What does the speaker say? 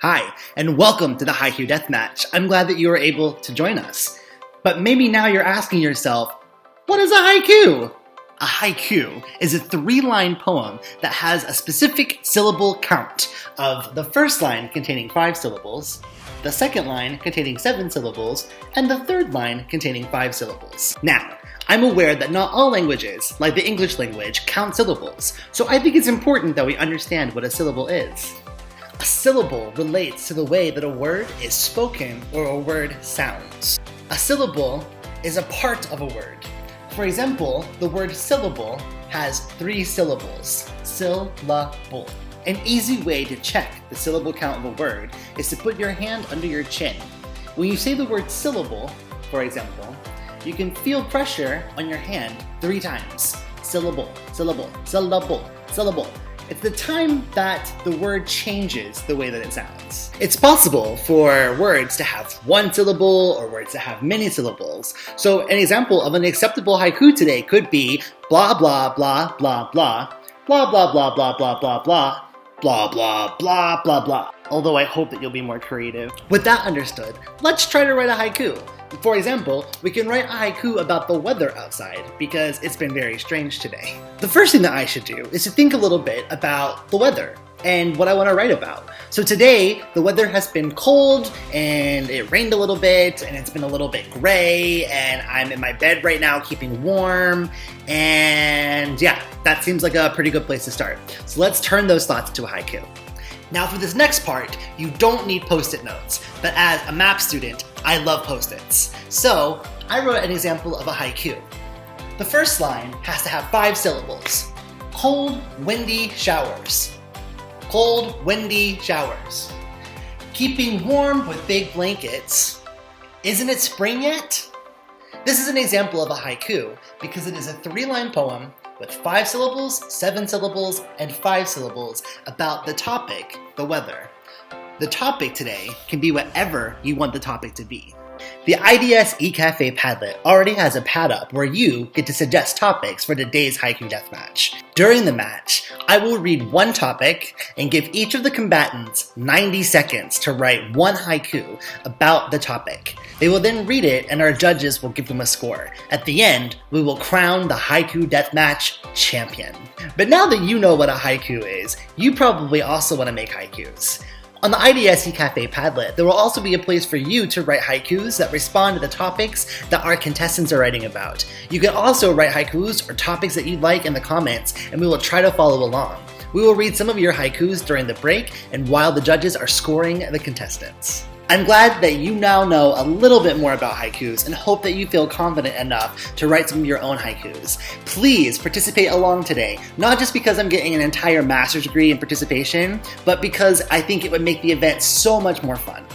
Hi, and welcome to the Haiku Death Match. I'm glad that you were able to join us. But maybe now you're asking yourself, what is a haiku? A haiku is a 3-line poem that has a specific syllable count of the first line containing 5 syllables, the second line containing 7 syllables, and the third line containing 5 syllables. Now, I'm aware that not all languages, like the English language, count syllables, so I think it's important that we understand what a syllable is. A syllable relates to the way that a word is spoken or a word sounds. A syllable is a part of a word. For example, the word syllable has 3 syllables. Syllable. An easy way to check the syllable count of a word is to put your hand under your chin. When you say the word syllable, for example, you can feel pressure on your hand 3 times. Syllable, syllable, syllable, syllable. It's the time that the word changes the way that it sounds. It's possible for words to have 1 syllable or words to have many syllables. So an example of an acceptable haiku today could be blah blah blah blah blah, blah blah blah blah blah blah blah, blah blah blah blah blah. Although I hope that you'll be more creative. With that understood, let's try to write a haiku. For example, we can write a haiku about the weather outside because it's been very strange today. The first thing that I should do is to think a little bit about the weather and what I want to write about. So today, the weather has been cold and it rained a little bit and it's been a little bit gray and I'm in my bed right now keeping warm, and yeah, that seems like a pretty good place to start. So let's turn those thoughts into a haiku. Now for this next part, you don't need post-it notes, but as a math student, I love post-its. So I wrote an example of a haiku. The first line has to have 5 syllables. Cold, windy showers. Cold, windy showers. Keeping warm with big blankets. Isn't it spring yet? This is an example of a haiku because it is a 3-line poem with 5 syllables, 7 syllables, and 5 syllables about the topic, the weather. The topic today can be whatever you want the topic to be. The IDS E-Cafe Padlet already has a pad up where you get to suggest topics for today's Haiku Death Match. During the match, I will read one topic and give each of the combatants 90 seconds to write one haiku about the topic. They will then read it and our judges will give them a score. At the end, we will crown the Haiku Death Match champion. But now that you know what a haiku is, you probably also want to make haikus. On the IDS E-Cafe Padlet, there will also be a place for you to write haikus that respond to the topics that our contestants are writing about. You can also write haikus or topics that you like in the comments, and we will try to follow along. We will read some of your haikus during the break and while the judges are scoring the contestants. I'm glad that you now know a little bit more about haikus and hope that you feel confident enough to write some of your own haikus. Please participate along today, not just because I'm getting an entire master's degree in participation, but because I think it would make the event so much more fun.